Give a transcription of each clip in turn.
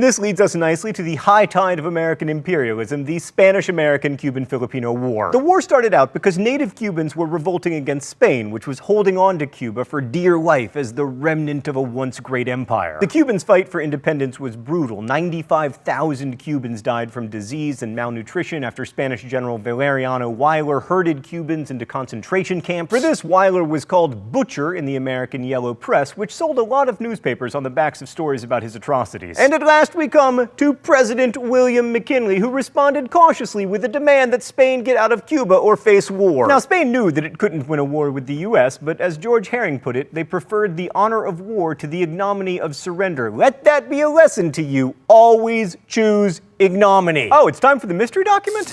This leads us nicely to the high tide of American imperialism, the Spanish-American-Cuban-Filipino War. The war started out because native Cubans were revolting against Spain, which was holding on to Cuba for dear life as the remnant of a once great empire. The Cubans' fight for independence was brutal. 95,000 Cubans died from disease and malnutrition after Spanish General Valeriano Weyler herded Cubans into concentration camps. For this, Weyler was called Butcher in the American Yellow Press, which sold a lot of newspapers on the backs of stories about his atrocities. And at last we come to President William McKinley, who responded cautiously with a demand that Spain get out of Cuba or face war. Now, Spain knew that it couldn't win a war with the US, but as George Herring put it, they preferred the honor of war to the ignominy of surrender. Let that be a lesson to you. Always choose ignominy. Oh, it's time for the mystery document?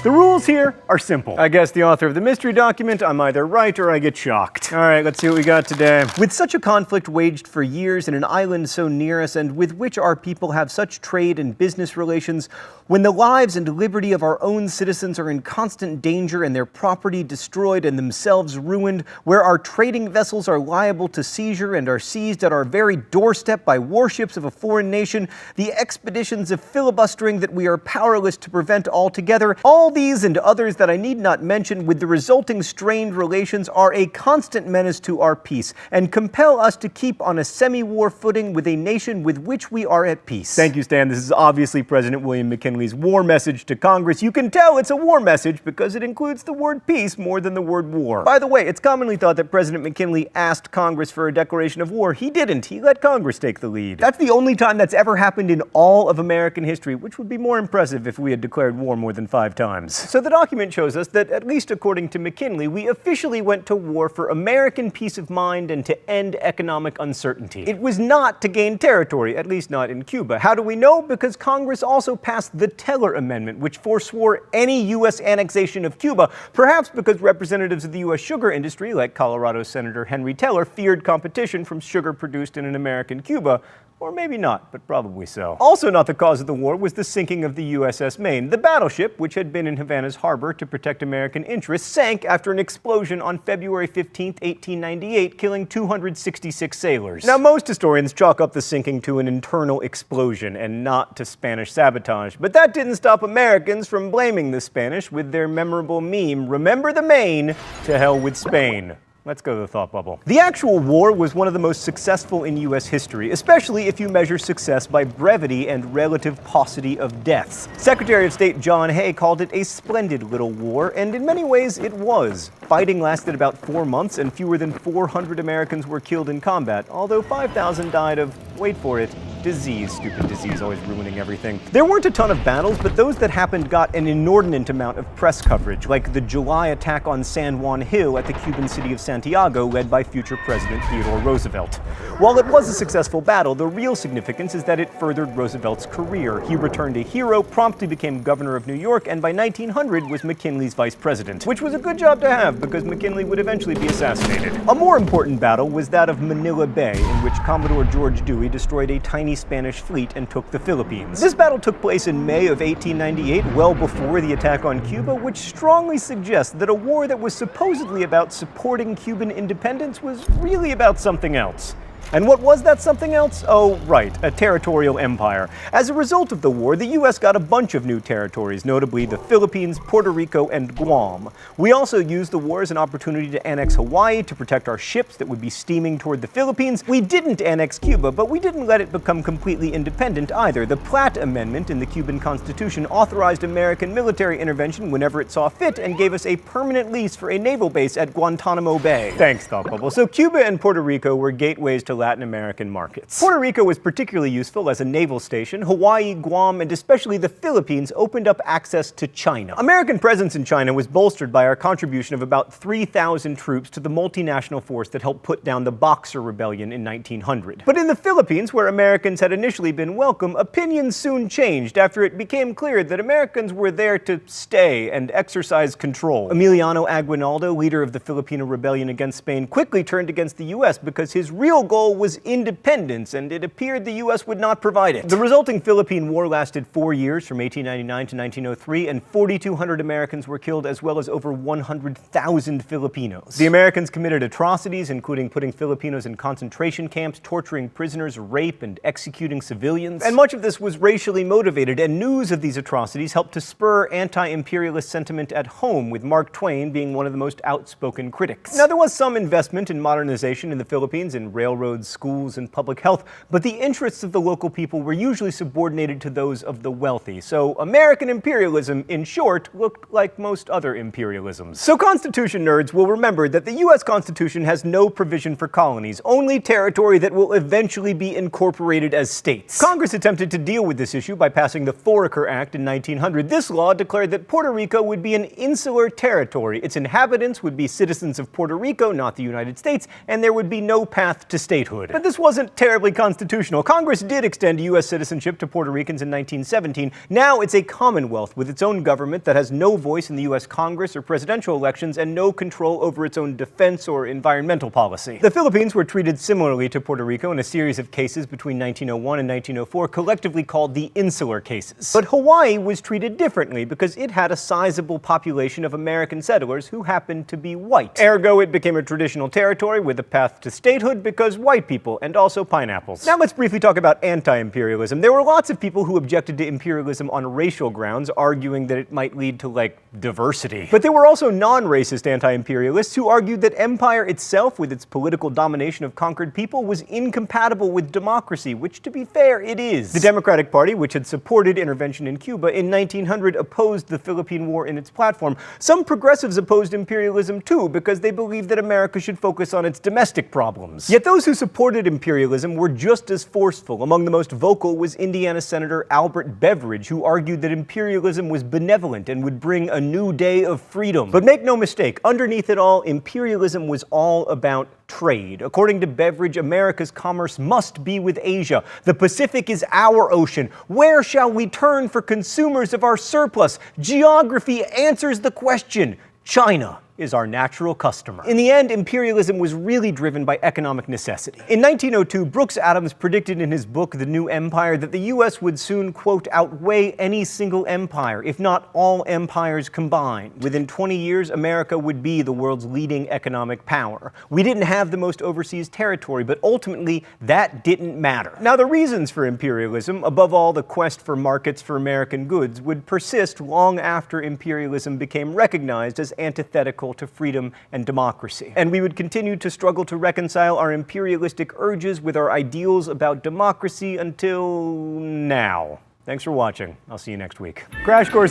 The rules here are simple. I guess the author of the mystery document, I'm either right or I get shocked. All right, let's see what we got today. With such a conflict waged for years in an island so near us and with which our people have such trade and business relations, when the lives and liberty of our own citizens are in constant danger and their property destroyed and themselves ruined, where our trading vessels are liable to seizure and are seized at our very doorstep by warships of a foreign nation, the expeditions of filibustering that we are powerless to prevent altogether, all these and others that I need not mention, with the resulting strained relations, are a constant menace to our peace and compel us to keep on a semi-war footing with a nation with which we are at peace. Thank you, Stan. This is obviously President William McKinley's war message to Congress. You can tell it's a war message because it includes the word peace more than the word war. By the way, it's commonly thought that President McKinley asked Congress for a declaration of war. He didn't. He let Congress take the lead. That's the only time that's ever happened in all of American history, which would be more impressive if we had declared war more than 5 times. So the document shows us that, at least according to McKinley, we officially went to war for American peace of mind and to end economic uncertainty. It was not to gain territory, at least not in Cuba. How do we know? Because Congress also passed the Teller Amendment, which forswore any U.S. annexation of Cuba, perhaps because representatives of the U.S. sugar industry, like Colorado Senator Henry Teller, feared competition from sugar produced in an American Cuba. Or maybe not, but probably so. Also not the cause of the war was the sinking of the USS Maine. The battleship, which had been in Havana's harbor to protect American interests, sank after an explosion on February 15, 1898, killing 266 sailors. Now, most historians chalk up the sinking to an internal explosion and not to Spanish sabotage, but that didn't stop Americans from blaming the Spanish with their memorable meme, "Remember the Maine, to hell with Spain." Let's go to the thought bubble. The actual war was one of the most successful in U.S. history, especially if you measure success by brevity and relative paucity of deaths. Secretary of State John Hay called it a splendid little war, and in many ways it was. Fighting lasted about 4 months, and fewer than 400 Americans were killed in combat, although 5,000 died of, wait for it, disease. Stupid disease, always ruining everything. There weren't a ton of battles, but those that happened got an inordinate amount of press coverage, like the July attack on San Juan Hill at the Cuban city of Santiago, led by future President Theodore Roosevelt. While it was a successful battle, the real significance is that it furthered Roosevelt's career. He returned a hero, promptly became governor of New York, and by 1900 was McKinley's vice president, which was a good job to have because McKinley would eventually be assassinated. A more important battle was that of Manila Bay, in which Commodore George Dewey destroyed a tiny Spanish fleet and took the Philippines. This battle took place in May of 1898, well before the attack on Cuba, which strongly suggests that a war that was supposedly about supporting Cuban independence was really about something else. And what was that something else? Oh, right, a territorial empire. As a result of the war, the U.S. got a bunch of new territories, notably the Philippines, Puerto Rico, and Guam. We also used the war as an opportunity to annex Hawaii to protect our ships that would be steaming toward the Philippines. We didn't annex Cuba, but we didn't let it become completely independent either. The Platt Amendment in the Cuban Constitution authorized American military intervention whenever it saw fit and gave us a permanent lease for a naval base at Guantanamo Bay. Thanks, Thought Bubble. So Cuba and Puerto Rico were gateways to Latin American markets. Puerto Rico was particularly useful as a naval station. Hawaii, Guam, and especially the Philippines opened up access to China. American presence in China was bolstered by our contribution of about 3,000 troops to the multinational force that helped put down the Boxer Rebellion in 1900. But in the Philippines, where Americans had initially been welcome, opinions soon changed after it became clear that Americans were there to stay and exercise control. Emiliano Aguinaldo, leader of the Filipino rebellion against Spain, quickly turned against the U.S. because his real goal goal was independence, and it appeared the U.S. would not provide it. The resulting Philippine War lasted 4 years, from 1899 to 1903, and 4,200 Americans were killed, as well as over 100,000 Filipinos. The Americans committed atrocities, including putting Filipinos in concentration camps, torturing prisoners, rape, and executing civilians. And much of this was racially motivated, and news of these atrocities helped to spur anti-imperialist sentiment at home, with Mark Twain being one of the most outspoken critics. Now, there was some investment in modernization in the Philippines, in railroads, schools, and public health, but the interests of the local people were usually subordinated to those of the wealthy. So American imperialism, in short, looked like most other imperialisms. So Constitution nerds will remember that the U.S. Constitution has no provision for colonies, only territory that will eventually be incorporated as states. Congress attempted to deal with this issue by passing the Foraker Act in 1900. This law declared that Puerto Rico would be an insular territory. Its inhabitants would be citizens of Puerto Rico, not the United States, and there would be no path to statehood. But this wasn't terribly constitutional. Congress did extend U.S. citizenship to Puerto Ricans in 1917. Now it's a commonwealth with its own government that has no voice in the U.S. Congress or presidential elections and no control over its own defense or environmental policy. The Philippines were treated similarly to Puerto Rico in a series of cases between 1901 and 1904, collectively called the Insular Cases. But Hawaii was treated differently because it had a sizable population of American settlers who happened to be white. Ergo, it became a traditional territory with a path to statehood because white people, and also pineapples. Now let's briefly talk about anti-imperialism. There were lots of people who objected to imperialism on racial grounds, arguing that it might lead to, like, diversity. But there were also non-racist anti-imperialists who argued that empire itself, with its political domination of conquered people, was incompatible with democracy, which, to be fair, it is. The Democratic Party, which had supported intervention in Cuba in 1900, opposed the Philippine War in its platform. Some progressives opposed imperialism too, because they believed that America should focus on its domestic problems. Yet those who supported imperialism were just as forceful. Among the most vocal was Indiana Senator Albert Beveridge, who argued that imperialism was benevolent and would bring a new day of freedom. But make no mistake, underneath it all, imperialism was all about trade. According to Beveridge, America's commerce must be with Asia. The Pacific is our ocean. Where shall we turn for consumers of our surplus? Geography answers the question. China is our natural customer. In the end, imperialism was really driven by economic necessity. In 1902, Brooks Adams predicted in his book, The New Empire, that the U.S. would soon, quote, outweigh any single empire, if not all empires combined. Within 20 years, America would be the world's leading economic power. We didn't have the most overseas territory, but ultimately, that didn't matter. Now, the reasons for imperialism, above all the quest for markets for American goods, would persist long after imperialism became recognized as antithetical to freedom and democracy. And we would continue to struggle to reconcile our imperialistic urges with our ideals about democracy until now. Thanks for watching. I'll see you next week. Crash Course